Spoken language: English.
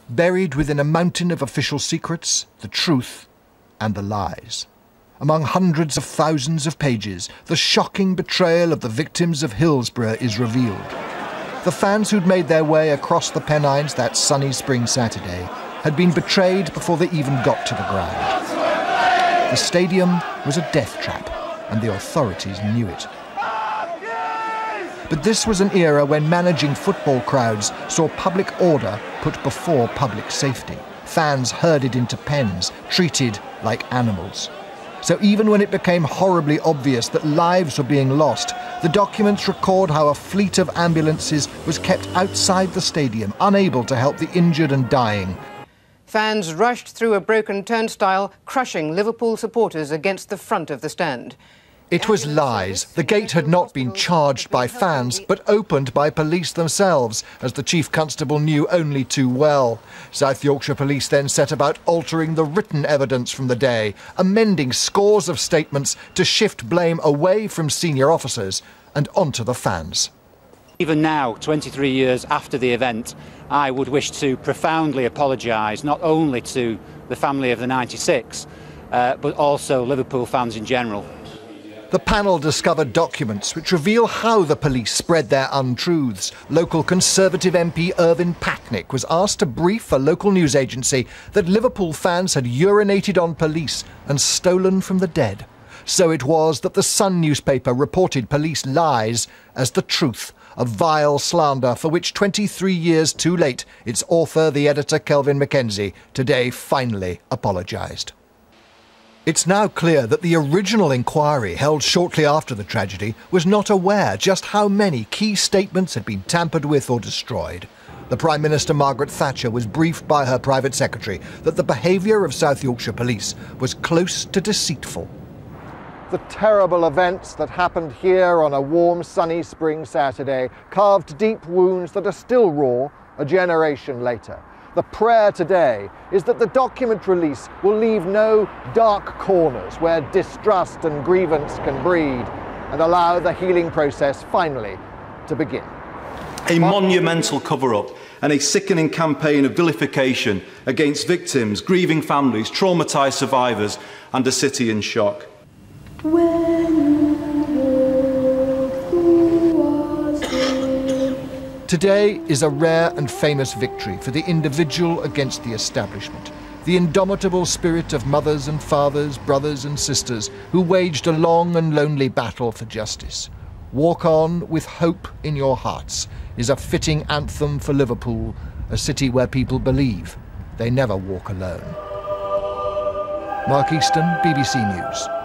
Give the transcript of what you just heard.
buried within a mountain of official secrets, the truth and the lies. Among hundreds of thousands of pages, the shocking betrayal of the victims of Hillsborough is revealed. The fans who'd made their way across the Pennines that sunny spring Saturday had been betrayed before they even got to the ground. The stadium was a death trap, and the authorities knew it. But this was an era when managing football crowds saw public order put before public safety. Fans herded into pens, treated like animals. So even when it became horribly obvious that lives were being lost, the documents record how a fleet of ambulances was kept outside the stadium, unable to help the injured and dying. Fans rushed through a broken turnstile, crushing Liverpool supporters against the front of the stand. It was lies. The gate had not been charged by fans, but opened by police themselves, as the Chief Constable knew only too well. South Yorkshire Police then set about altering the written evidence from the day, amending scores of statements to shift blame away from senior officers and onto the fans. Even now, 23 years after the event, I would wish to profoundly apologise not only to the family of the 96, but also Liverpool fans in general. The panel discovered documents which reveal how the police spread their untruths. Local Conservative MP Irvin Patnick was asked to brief a local news agency that Liverpool fans had urinated on police and stolen from the dead. So it was that the Sun newspaper reported police lies as the truth, a vile slander for which 23 years too late, its author, the editor Kelvin Mackenzie, today finally apologised. It's now clear that the original inquiry, held shortly after the tragedy, was not aware just how many key statements had been tampered with or destroyed. The Prime Minister, Margaret Thatcher, was briefed by her private secretary that the behaviour of South Yorkshire Police was close to deceitful. The terrible events that happened here on a warm, sunny spring Saturday carved deep wounds that are still raw a generation later. The prayer today is that the document release will leave no dark corners where distrust and grievance can breed and allow the healing process finally to begin. A monumental cover-up and a sickening campaign of vilification against victims, grieving families, traumatised survivors and a city in shock. Today is a rare and famous victory for the individual against the establishment. The indomitable spirit of mothers and fathers, brothers and sisters who waged a long and lonely battle for justice. Walk on with hope in your hearts is a fitting anthem for Liverpool, a city where people believe they never walk alone. Mark Easton, BBC News.